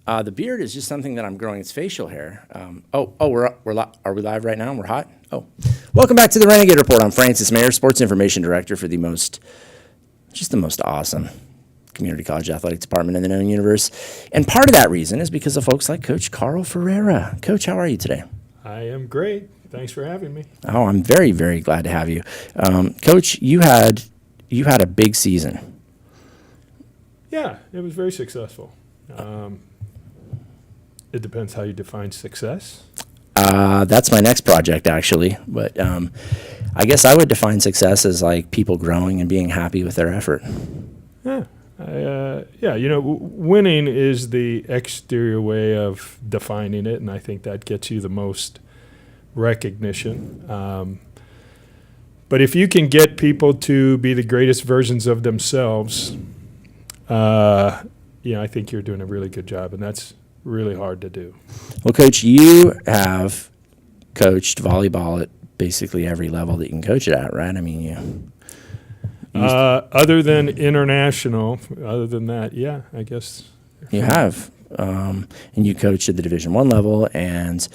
The beard is just something that I'm growing. It's facial hair. Are we live right now? We're hot. Oh, welcome back to the Renegade Report. I'm Francis Mayer, Sports Information Director for the most awesome community college athletic department in the known universe. And part of that reason is because of folks like Coach Carl Feirerra. Coach, how are you today? I am great. Thanks for having me. Oh, I'm very, very glad to have you. Coach, you had a big season. Yeah, it was very successful. It depends how you define success. That's my next project, actually. But I guess I would define success as like people growing and being happy with their effort. Winning is the exterior way of defining it, and I think that gets you the most recognition. But if you can get people to be the greatest versions of themselves, I think you're doing a really good job, and that's really hard to do. Well, Coach, you have coached volleyball at basically every level that you can coach it at, right? I mean, other than international, other than that, yeah, I guess. You have. And you coached at the Division I level, and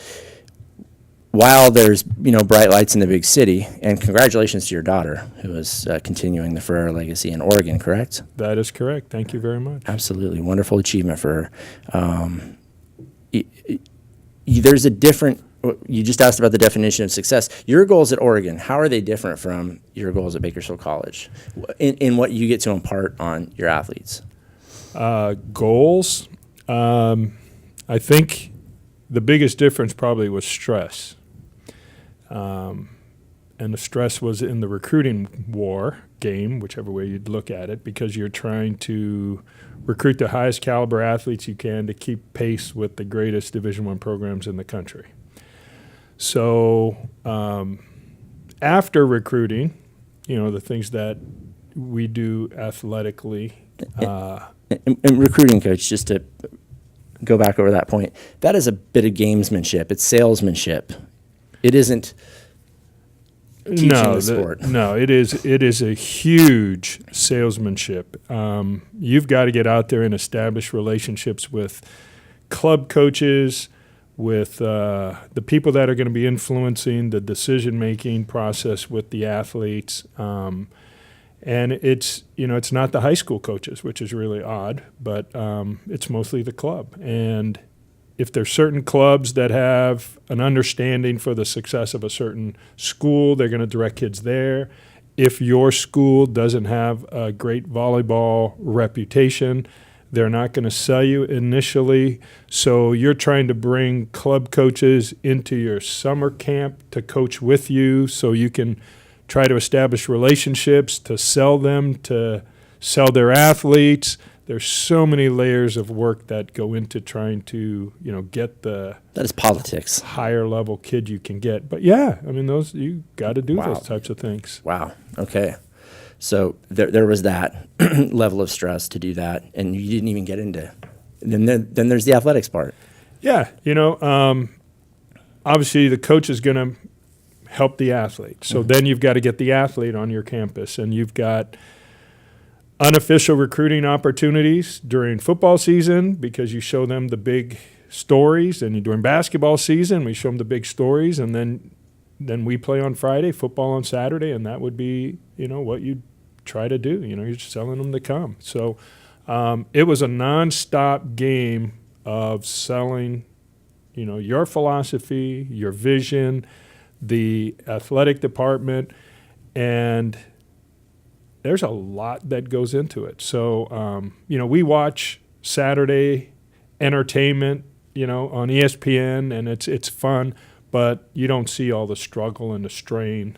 while there's, bright lights in the big city, and congratulations to your daughter, who is continuing the Feirerra legacy in Oregon, correct? That is correct. Thank you very much. Absolutely. Wonderful achievement for her. There's a different, you just asked about the definition of success. Your goals at Oregon, how are they different from your goals at Bakersfield College in what you get to impart on your athletes? Goals, I think the biggest difference probably was stress. And the stress was in the recruiting war game, whichever way you'd look at it, because you're trying to recruit the highest caliber athletes you can to keep pace with the greatest Division I programs in the country. So after recruiting, the things that we do athletically. And recruiting, Coach, just to go back over that point, that is a bit of gamesmanship. It's salesmanship. It isn't teaching the sport. No, it is a huge salesmanship. You've got to get out there and establish relationships with club coaches, with the people that are going to be influencing the decision-making process with the athletes. And it's not the high school coaches, which is really odd, but it's mostly the club. And if there's certain clubs that have an understanding for the success of a certain school, they're going to direct kids there. If your school doesn't have a great volleyball reputation, they're not going to sell you initially. So you're trying to bring club coaches into your summer camp to coach with you so you can try to establish relationships, to sell them, to sell their athletes. There's so many layers of work that go into trying to, get the that is politics higher level kid you can get. But yeah, I mean, those you got to do those types of things. Wow. Okay. So there was that level of stress to do that, and you didn't even get into. Then there's the athletics part. Yeah, obviously the coach is going to help the athlete. So then you've got to get the athlete on your campus, and you've got unofficial recruiting opportunities during football season because you show them the big stories, and during basketball season we show them the big stories, and then we play on Friday, football on Saturday, and that would be what you try to do. You're selling them to come. So it was a nonstop game of selling, your philosophy, your vision, the athletic department, and there's a lot that goes into it. So, we watch Saturday entertainment, on ESPN, and it's fun, but you don't see all the struggle and the strain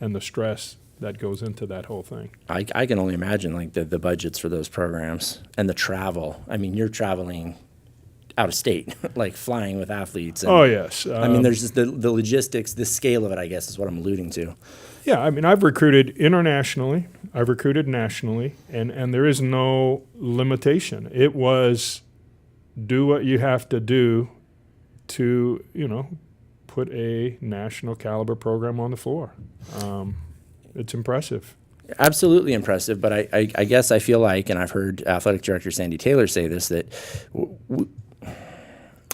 and the stress that goes into that whole thing. I can only imagine like the budgets for those programs and the travel. I mean, you're traveling out of state, like flying with athletes. And, oh, yes. I mean, there's just the logistics, the scale of it, I guess, is what I'm alluding to. Yeah, I mean, I've recruited internationally. I've recruited nationally, and there is no limitation. It was do what you have to do to, put a national caliber program on the floor. It's impressive. Absolutely impressive, but I guess I feel like, and I've heard athletic director Sandy Taylor say this, that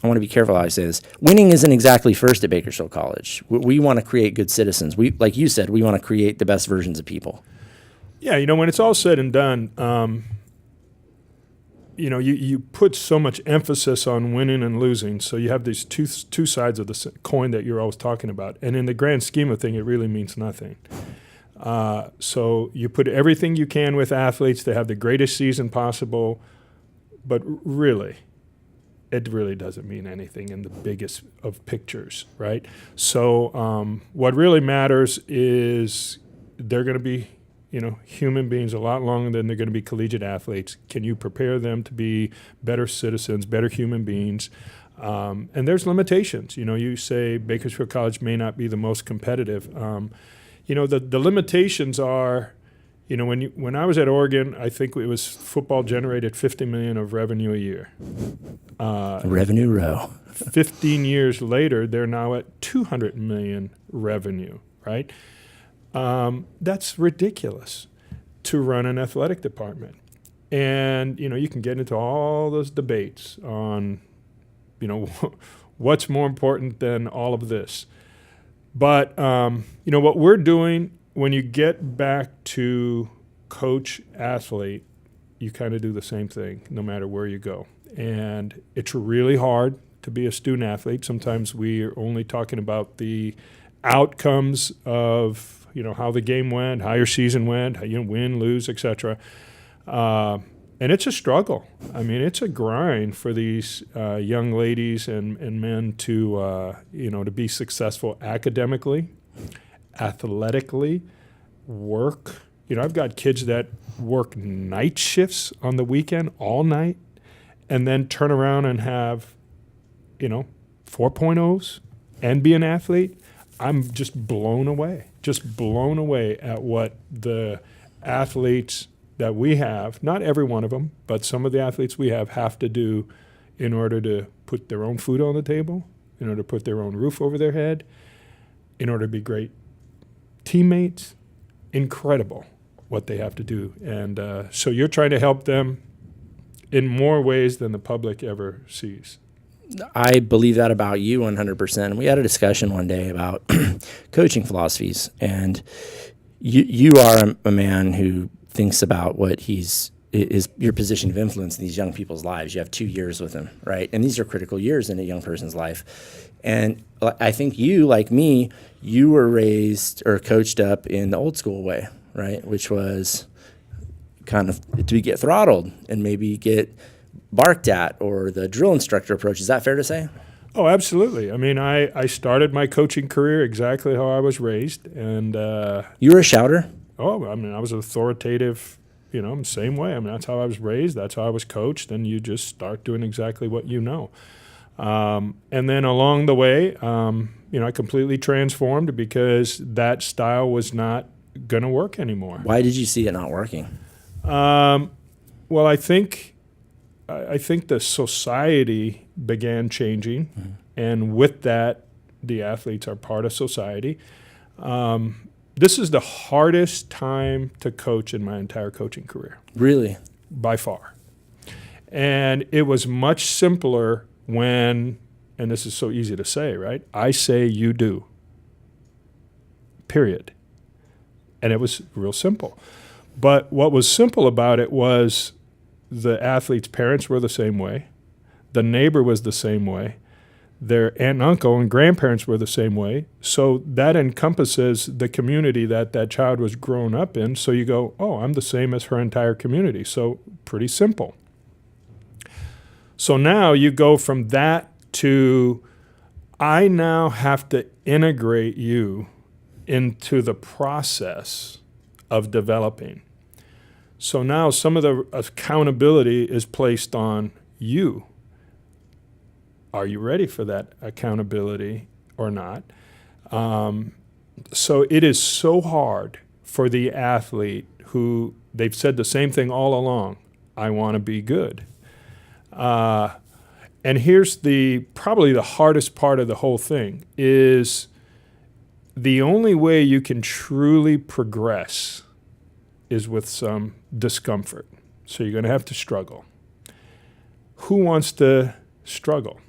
I want to be careful how I say this. Winning isn't exactly first at Bakersfield College. We want to create good citizens. We, like you said, we want to create the best versions of people. Yeah, when it's all said and done, you put so much emphasis on winning and losing. So you have these two sides of the coin that you're always talking about. And in the grand scheme of things, it really means nothing. So you put everything you can with athletes to have the greatest season possible, but really, it really doesn't mean anything in the biggest of pictures, right? So what really matters is they're going to be, human beings a lot longer than they're going to be collegiate athletes. Can you prepare them to be better citizens, better human beings? And there's limitations. You say Bakersfield College may not be the most competitive. The limitations are, when I was at Oregon, I think it was football generated $50 million of revenue a year. Revenue row. 15 years later, they're now at $200 million revenue, right? That's ridiculous to run an athletic department. And, you can get into all those debates on, what's more important than all of this. But, what we're doing, when you get back to coach athlete, you kind of do the same thing no matter where you go. And it's really hard to be a student athlete. Sometimes we are only talking about the outcomes of, how the game went, how your season went, how you win, lose, etc. And it's a struggle. I mean, it's a grind for these young ladies and men to, to be successful academically, athletically, work. I've got kids that work night shifts on the weekend all night and then turn around and have, 4.0s and be an athlete. I'm just blown away at what the athletes that we have, not every one of them, but some of the athletes we have to do in order to put their own food on the table, in order to put their own roof over their head, in order to be great teammates. Incredible what they have to do. And so you're trying to help them in more ways than the public ever sees. I believe that about you 100%. We had a discussion one day about coaching philosophies, and you are a man who thinks about what is your position of influence in these young people's lives. You have 2 years with them, right? And these are critical years in a young person's life. And I think you, like me, you were raised or coached up in the old school way, right? Which was kind of to get throttled and maybe get barked at, or the drill instructor approach. Is that fair to say? Oh, absolutely. I mean, I started my coaching career exactly how I was raised. And you were a shouter? Oh, I mean, I was authoritative, same way. I mean, that's how I was raised. That's how I was coached. And you just start doing exactly what you know. And then along the way, I completely transformed because that style was not going to work anymore. Why did you see it not working? Well, I think the society began changing, mm-hmm. and with that, the athletes are part of society. This is the hardest time to coach in my entire coaching career. Really? By far. And it was much simpler when, and this is so easy to say, right? I say, you do. Period. And it was real simple. But what was simple about it was the athletes' parents were the same way. The neighbor was the same way. Their aunt and uncle and grandparents were the same way. So that encompasses the community that child was grown up in. So you go, oh, I'm the same as her entire community. So pretty simple. So now you go from that to, I now have to integrate you into the process of developing. So now some of the accountability is placed on you. Are you ready for that accountability or not? So it is so hard for the athlete who they've said the same thing all along. I want to be good. And here's probably the hardest part of the whole thing is the only way you can truly progress is with some discomfort. So you're going to have to struggle. Who wants to struggle?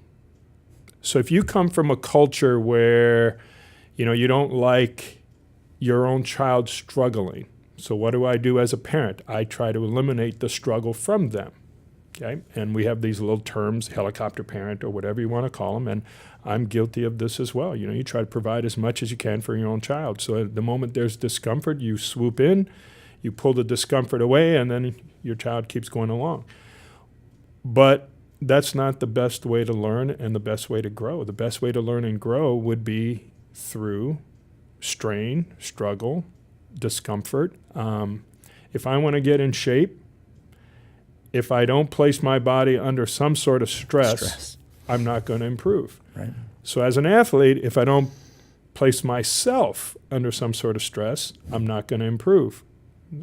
So if you come from a culture where, you don't like your own child struggling, so what do I do as a parent? I try to eliminate the struggle from them. Okay, and we have these little terms, helicopter parent or whatever you want to call them, and I'm guilty of this as well. You try to provide as much as you can for your own child. So at the moment there's discomfort, you swoop in, you pull the discomfort away, and then your child keeps going along. But that's not the best way to learn and the best way to grow. The best way to learn and grow would be through strain, struggle, discomfort. If I want to get in shape, if I don't place my body under some sort of stress. I'm not going to improve. Right. So as an athlete, if I don't place myself under some sort of stress, I'm not going to improve.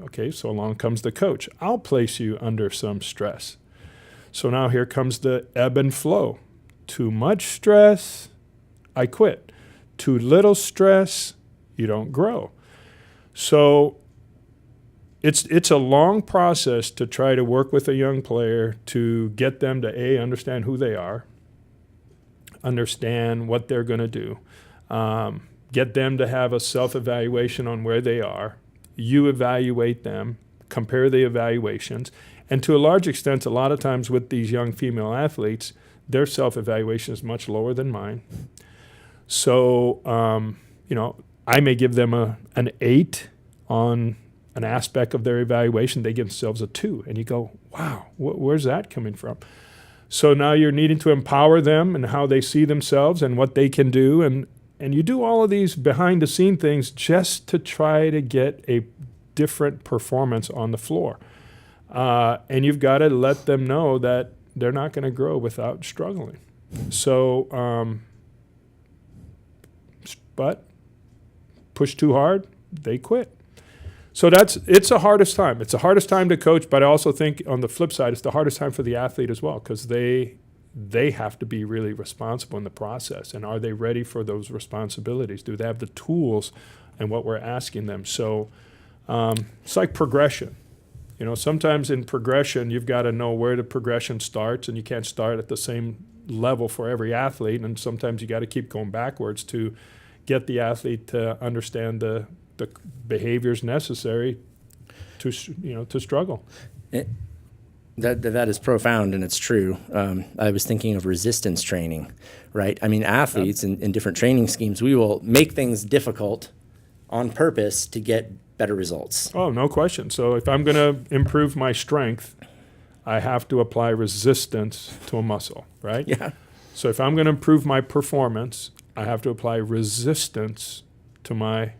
Okay, so along comes the coach. I'll place you under some stress. So now here comes the ebb and flow. Too much stress, I quit. Too little stress, you don't grow. So it's a long process to try to work with a young player to get them to understand who they are, understand what they're going to do, get them to have a self-evaluation on where they are. You evaluate them, compare the evaluations, and to a large extent, a lot of times with these young female athletes, their self-evaluation is much lower than mine. So, I may give them an 8 on an aspect of their evaluation. They give themselves a 2, and you go, wow, where's that coming from? So now you're needing to empower them and how they see themselves and what they can do, and you do all of these behind-the-scene things just to try to get a different performance on the floor. And you've got to let them know that they're not going to grow without struggling. So, but push too hard, they quit. So it's the hardest time. It's the hardest time to coach, but I also think on the flip side, it's the hardest time for the athlete as well, because they have to be really responsible in the process. And are they ready for those responsibilities? Do they have the tools and what we're asking them? So it's like progression. Sometimes in progression, you've got to know where the progression starts, and you can't start at the same level for every athlete. And sometimes you got to keep going backwards to get the athlete to understand the behaviors necessary to struggle. That is profound, and it's true. I was thinking of resistance training, right? I mean, athletes in different training schemes, we will make things difficult on purpose to get better results. Oh, no question. So if I'm going to improve my strength, I have to apply resistance to a muscle, right? Yeah. So if I'm going to improve my performance, I have to apply resistance to my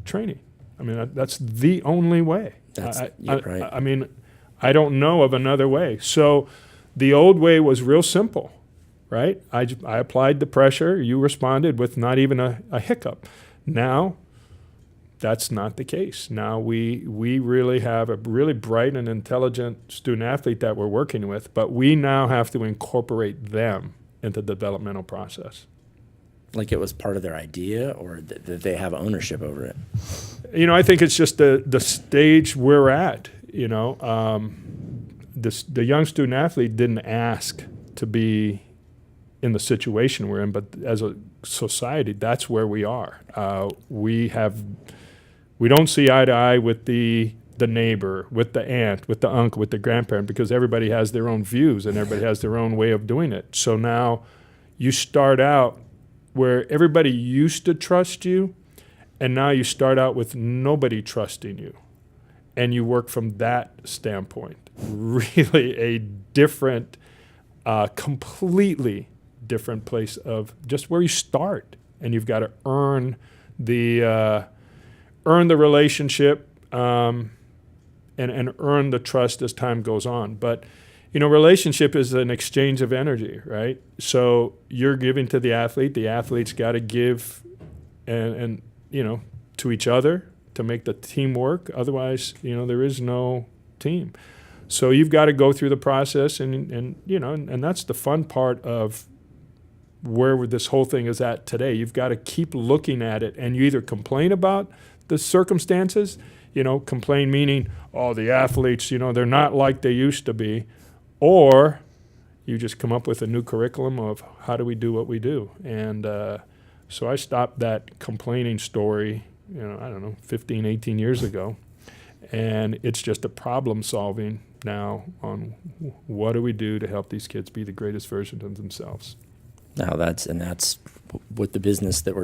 training. I mean, that's the only way. Right. I mean, I don't know of another way. So the old way was real simple, right? I applied the pressure. You responded with not even a hiccup. Now, that's not the case. Now we really have a really bright and intelligent student athlete that we're working with, but we now have to incorporate them into the developmental process. Like it was part of their idea, or that they have ownership over it? I think it's just the stage we're at. The young student athlete didn't ask to be in the situation we're in, but as a society, that's where we are. We don't see eye to eye with the neighbor, with the aunt, with the uncle, with the grandparent, because everybody has their own views and everybody has their own way of doing it. So now you start out where everybody used to trust you, and now you start out with nobody trusting you. And you work from that standpoint. Really a different, completely different place of just where you start. And you've got to earn the relationship and earn the trust as time goes on. But relationship is an exchange of energy, right? So you're giving to the athlete's got to give and to each other to make the team work. Otherwise, there is no team. So you've got to go through the process and that's the fun part of where this whole thing is at today. You've got to keep looking at it, and you either complain about the circumstances, complain meaning, the athletes, they're not like they used to be, or You just come up with a new curriculum of how do we do what we do. And so I stopped that complaining story, 15, 18 years ago. And it's just a problem solving now on what do we do to help these kids be the greatest version of themselves. Now that's what the business that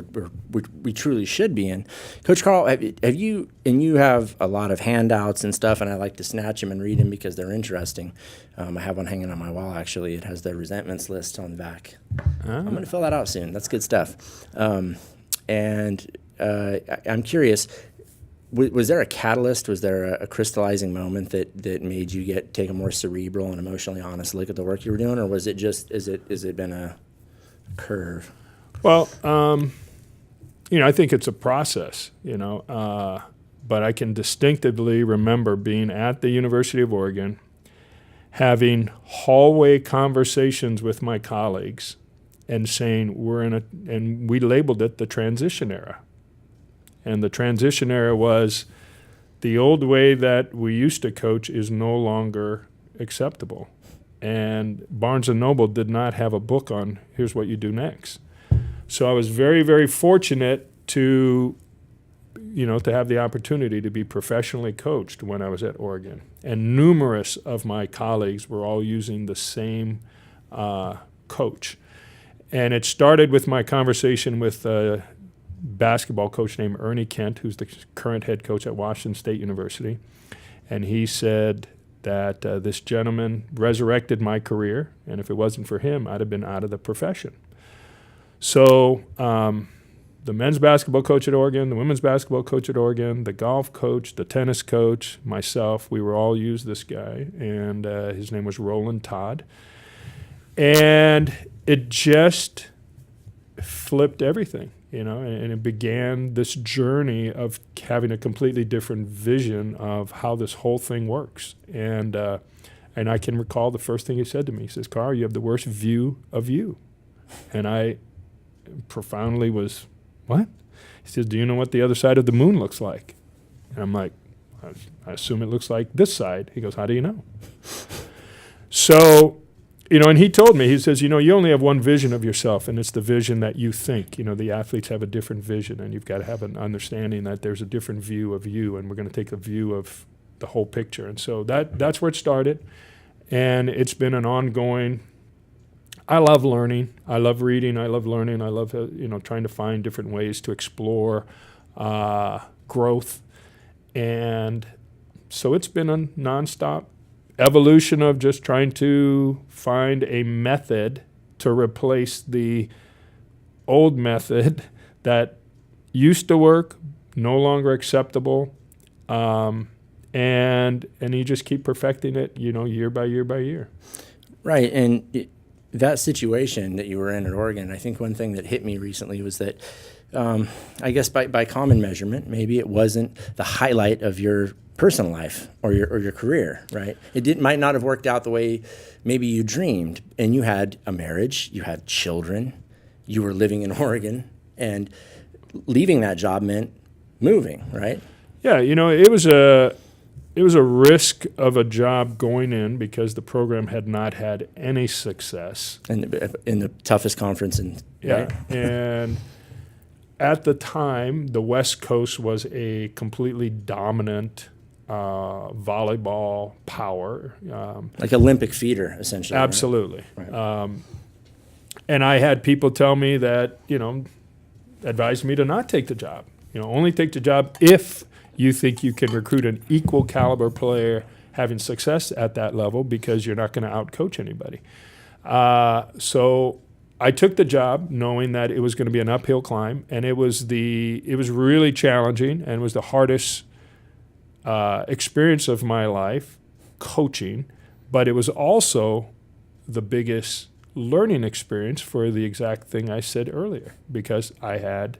we truly should be in. Coach Carl, have you, and you have a lot of handouts and stuff, and I like to snatch them and read them because they're interesting. I have one hanging on my wall, actually. It has the resentments list on the back. I'm going to fill that out soon. That's good stuff. And I'm curious, was there a catalyst? Was there a crystallizing moment that made you take a more cerebral and emotionally honest look at the work you were doing, or was it just, is it been a curve? Well, I think it's a process, but I can distinctively remember being at the University of Oregon, having hallway conversations with my colleagues and saying and we labeled it the transition era. And the transition era was the old way that we used to coach is no longer acceptable. And Barnes & Noble did not have a book on here's what you do next. So I was very, very fortunate to have the opportunity to be professionally coached when I was at Oregon. And numerous of my colleagues were all using the same coach. And it started with my conversation with a basketball coach named Ernie Kent, who's the current head coach at Washington State University. And he said that this gentleman resurrected my career, and if it wasn't for him, I'd have been out of the profession. So the men's basketball coach at Oregon, the women's basketball coach at Oregon, the golf coach, the tennis coach, myself, we were all used this guy, and his name was Roland Todd. And it just flipped everything, and it began this journey of having a completely different vision of how this whole thing works. And I can recall the first thing he said to me. He says, "Carl, you have the worst view of you." And I profoundly was, "What?" He says, "Do you know what the other side of the moon looks like?" And I'm like, "I assume it looks like this side." He goes, "How do you know?" So, and he told me, he says, you only have one vision of yourself, and it's the vision that you think. The athletes have a different vision, and you've got to have an understanding that there's a different view of you, and we're going to take a view of the whole picture. And so that's where it started, and it's been an ongoing. I love learning. I love reading. I love learning. I love trying to find different ways to explore growth, and so it's been a nonstop evolution of just trying to find a method to replace the old method that used to work, no longer acceptable, and you just keep perfecting it, year by year by year. Right, and that situation that you were in at Oregon, I think one thing that hit me recently was that, I guess by common measurement, maybe it wasn't the highlight of your personal life or your career, right? It might not have worked out the way maybe you dreamed, and you had a marriage, you had children, you were living in Oregon, and leaving that job meant moving, right? Yeah, it was a risk of a job going in because the program had not had any success. And in the toughest conference right? And at the time, the West Coast was a completely dominant volleyball power. Like Olympic feeder, essentially. Absolutely. Right? And I had people tell me that, advised me to not take the job. Only take the job if you think you can recruit an equal caliber player having success at that level, because you're not going to outcoach anybody. So I took the job knowing that it was going to be an uphill climb, and it was really challenging, and was the hardest experience of my life, coaching, but it was also the biggest learning experience for the exact thing I said earlier, because I had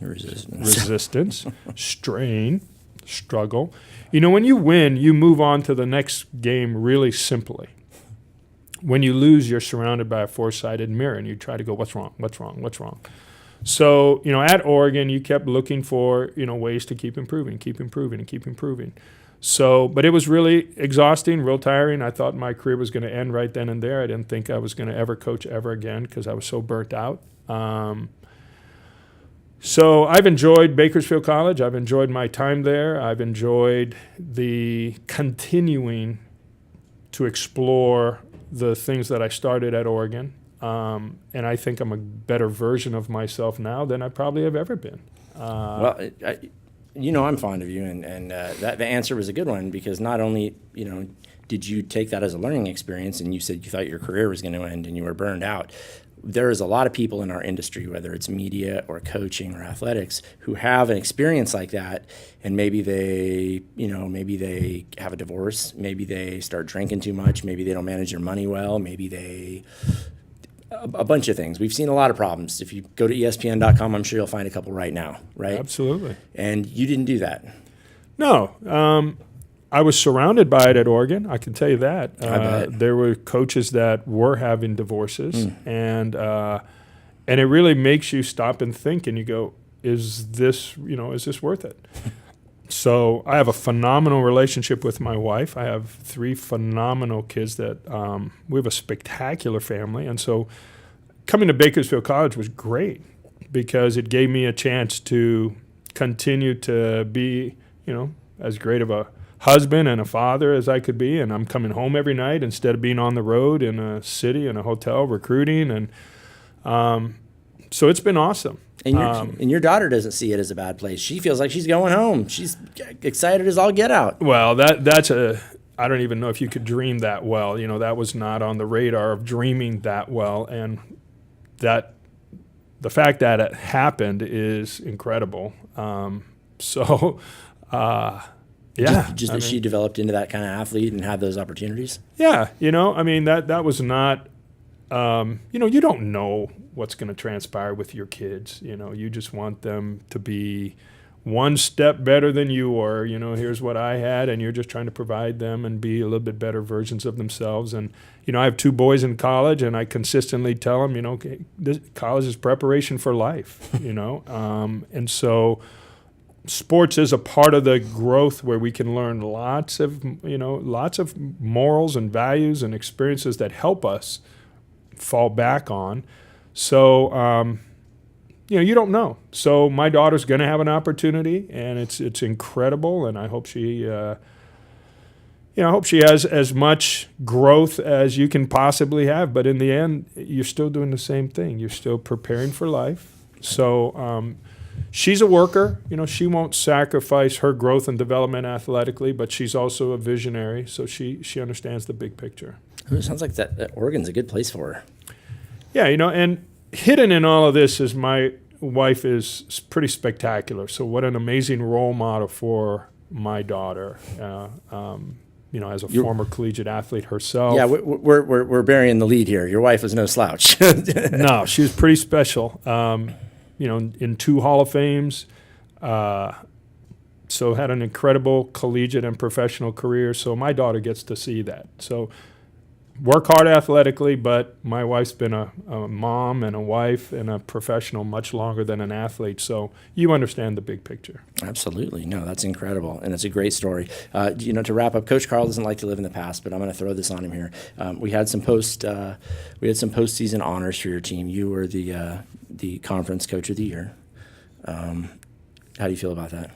resistance, strain, struggle. When you win, you move on to the next game really simply. When you lose, you're surrounded by a four-sided mirror, and you try to go, what's wrong, what's wrong, what's wrong? So, at Oregon, you kept looking for, ways to keep improving. So, but it was really exhausting, real tiring. I thought my career was going to end right then and there. I didn't think I was going to ever coach ever again because I was so burnt out. So I've enjoyed Bakersfield College. I've enjoyed my time there. I've enjoyed the continuing to explore the things that I started at Oregon. And I think I'm a better version of myself now than I probably have ever been. Well, I'm fond of you, and that the answer was a good one because not only, did you take that as a learning experience and you said you thought your career was going to end and you were burned out. There is a lot of people in our industry, whether it's media or coaching or athletics, who have an experience like that, and maybe they have a divorce, maybe they start drinking too much, maybe they don't manage their money well, maybe a bunch of things. We've seen a lot of problems. If you go to ESPN.com, I'm sure you'll find a couple right now, right? Absolutely. And you didn't do that. No. I was surrounded by it at Oregon. I can tell you that. I bet. There were coaches that were having divorces, and it really makes you stop and think, and you go, is this worth it? So I have a phenomenal relationship with my wife. I have 3 phenomenal kids that we have a spectacular family. And so coming to Bakersfield College was great because it gave me a chance to continue to be, as great of a husband and a father as I could be. And I'm coming home every night instead of being on the road in a city, in a hotel, recruiting. And so it's been awesome. And your daughter doesn't see it as a bad place. She feels like she's going home. She's excited as all get out. Well, I don't even know if you could dream that well. That was not on the radar of dreaming that well. And that the fact that it happened is incredible. Yeah. She developed into that kind of athlete and had those opportunities? Yeah. That was not, you don't know what's going to transpire with your kids. You just want them to be one step better than you were. Here's what I had, and you're just trying to provide them and be a little bit better versions of themselves. And, I have 2 boys in college, and I consistently tell them, college is preparation for life, and so sports is a part of the growth where we can learn lots of morals and values and experiences that help us fall back on. So, you don't know. So my daughter's going to have an opportunity, and it's incredible, and I hope she has as much growth as you can possibly have. But in the end, you're still doing the same thing. You're still preparing for life. So she's a worker. She won't sacrifice her growth and development athletically, but she's also a visionary. So she understands the big picture. It sounds like that Oregon's a good place for her. Yeah, and hidden in all of this is my wife is pretty spectacular. So what an amazing role model for my daughter, as a former collegiate athlete herself. Yeah, we're burying the lead here. Your wife was no slouch. No, she was pretty special. In 2 Hall of Fames. So had an incredible collegiate and professional career. So my daughter gets to see that. So work hard athletically, but my wife's been a mom and a wife and a professional much longer than an athlete. So you understand the big picture. Absolutely. No, that's incredible. And it's a great story. To wrap up, Coach Carl doesn't like to live in the past, but I'm going to throw this on him here. We had some postseason honors for your team. You were the conference coach of the year. How do you feel about that?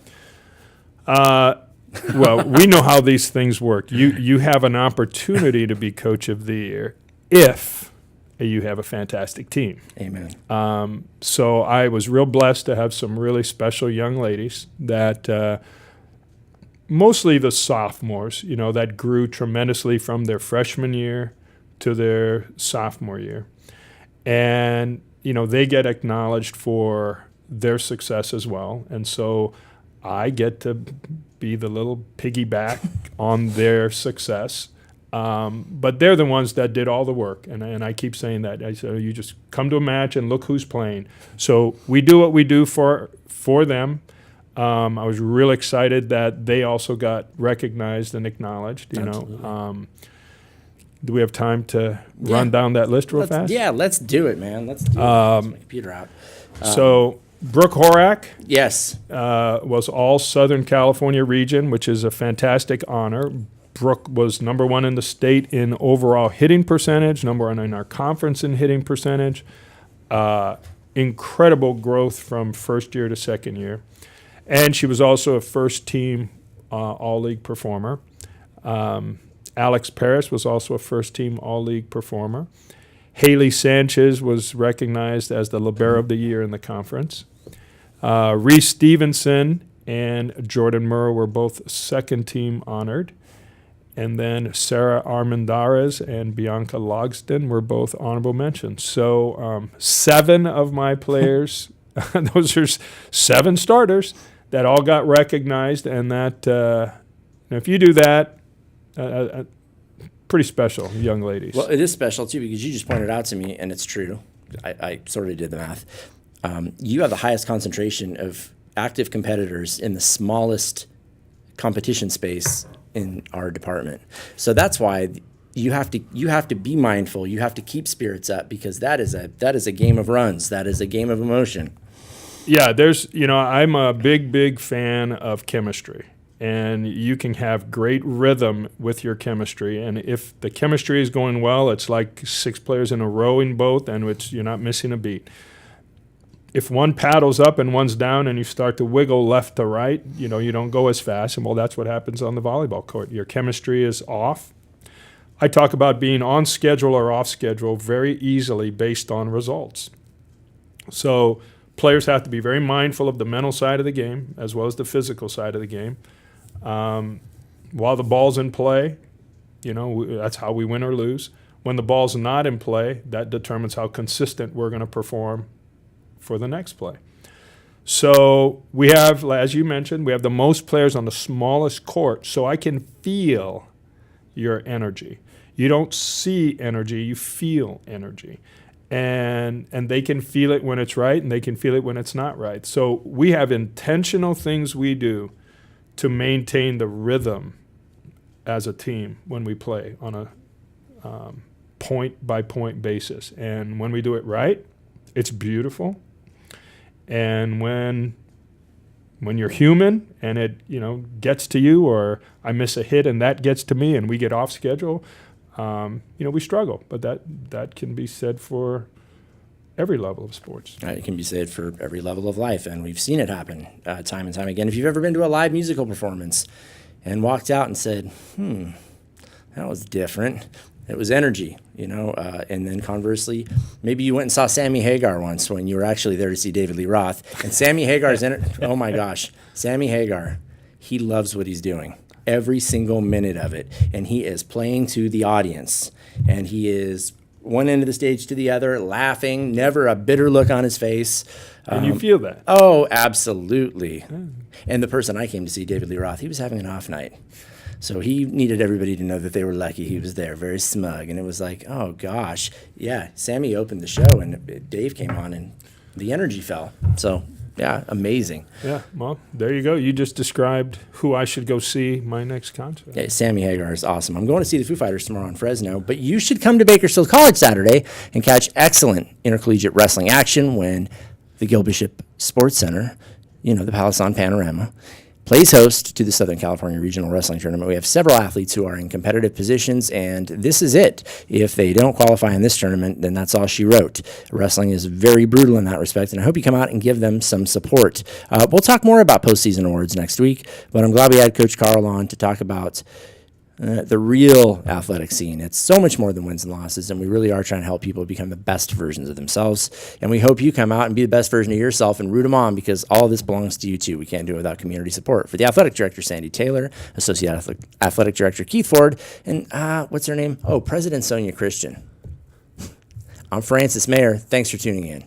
Well, we know how these things work. You have an opportunity to be coach of the year if you have a fantastic team. Amen. So I was real blessed to have some really special young ladies that mostly the sophomores, that grew tremendously from their freshman year to their sophomore year. And, they get acknowledged for their success as well. And so I get to be the little piggyback on their success. But they're the ones that did all the work. And I keep saying that. I said, you just come to a match and look who's playing. So we do what we do for them. I was real excited that they also got recognized and acknowledged, Do we have time to run down that list real fast? Yeah, let's do it, man. Let's do it. Get my computer out. So Brooke Horak Yes. was all Southern California region, which is a fantastic honor. Brooke was number 1 in the state in overall hitting percentage, number 1 in our conference in hitting percentage. Incredible growth from first year to second year. And she was also a first-team All-League performer. Alex Paris was also a first-team All-League performer. Haley Sanchez was recognized as the Libero of the Year in the conference. Reese Stevenson and Jordan Murrow were both second-team honored. And then Sarah Armendariz and Bianca Logston were both honorable mentions. So 7 of my players, those are 7 starters that all got recognized. And that if you do that, pretty special, young ladies. Well, it is special, too, because you just pointed out to me, and it's true. I sort of did the math. You have the highest concentration of active competitors in the smallest competition space in our department. So that's why you have to be mindful. You have to keep spirits up, because that is a game of runs. That is a game of emotion. Yeah, I'm a big fan of chemistry. And you can have great rhythm with your chemistry. And if the chemistry is going well, it's like 6 players in a rowing boat, and you're not missing a beat. If one paddles up and one's down and you start to wiggle left to right, you don't go as fast. And, well, that's what happens on the volleyball court. Your chemistry is off. I talk about being on schedule or off schedule very easily based on results. So players have to be very mindful of the mental side of the game as well as the physical side of the game. While the ball's in play, that's how we win or lose. When the ball's not in play, that determines how consistent we're going to perform for the next play. So we have, as you mentioned, we have the most players on the smallest court, so I can feel your energy. You don't see energy, you feel energy. And they can feel it when it's right, and they can feel it when it's not right. So we have intentional things we do to maintain the rhythm as a team when we play on a point-by-point basis. And when we do it right, it's beautiful. And when you're human and it gets to you, or I miss a hit and that gets to me and we get off schedule, we struggle. But that can be said for every level of sports. It can be said for every level of life, and we've seen it happen time and time again. If you've ever been to a live musical performance and walked out and said, that was different, it was energy, and then conversely, maybe you went and saw Sammy Hagar once when you were actually there to see David Lee Roth, and Sammy Hagar's oh my gosh, Sammy Hagar, he loves what he's doing. Every single minute of it, and he is playing to the audience, and he is one end of the stage to the other, laughing, never a bitter look on his face. And you feel that. Oh, absolutely. And the person I came to see, David Lee Roth, he was having an off night. So he needed everybody to know that they were lucky he was there, very smug. And it was like, oh, gosh. Yeah, Sammy opened the show, and Dave came on, and the energy fell. So, yeah, amazing. Yeah, well, there you go. You just described who I should go see my next concert. Yeah, Sammy Hagar is awesome. I'm going to see the Foo Fighters tomorrow in Fresno, but you should come to Bakersfield College Saturday and catch excellent intercollegiate wrestling action when the Gil Bishop Sports Center, the Palisade Panorama, plays host to the Southern California Regional Wrestling Tournament. We have several athletes who are in competitive positions, and this is it. If they don't qualify in this tournament, then that's all she wrote. Wrestling is very brutal in that respect, and I hope you come out and give them some support. We'll talk more about postseason awards next week, but I'm glad we had Coach Carl on to talk about the real athletic scene. It's so much more than wins and losses, and we really are trying to help people become the best versions of themselves. And we hope you come out and be the best version of yourself and root them on, because all this belongs to you too. We can't do it without community support. For the athletic director, Sandy Taylor, associate athletic director, Keith Ford, and what's her name? Oh, President Sonia Christian. I'm Francis Mayer. Thanks for tuning in.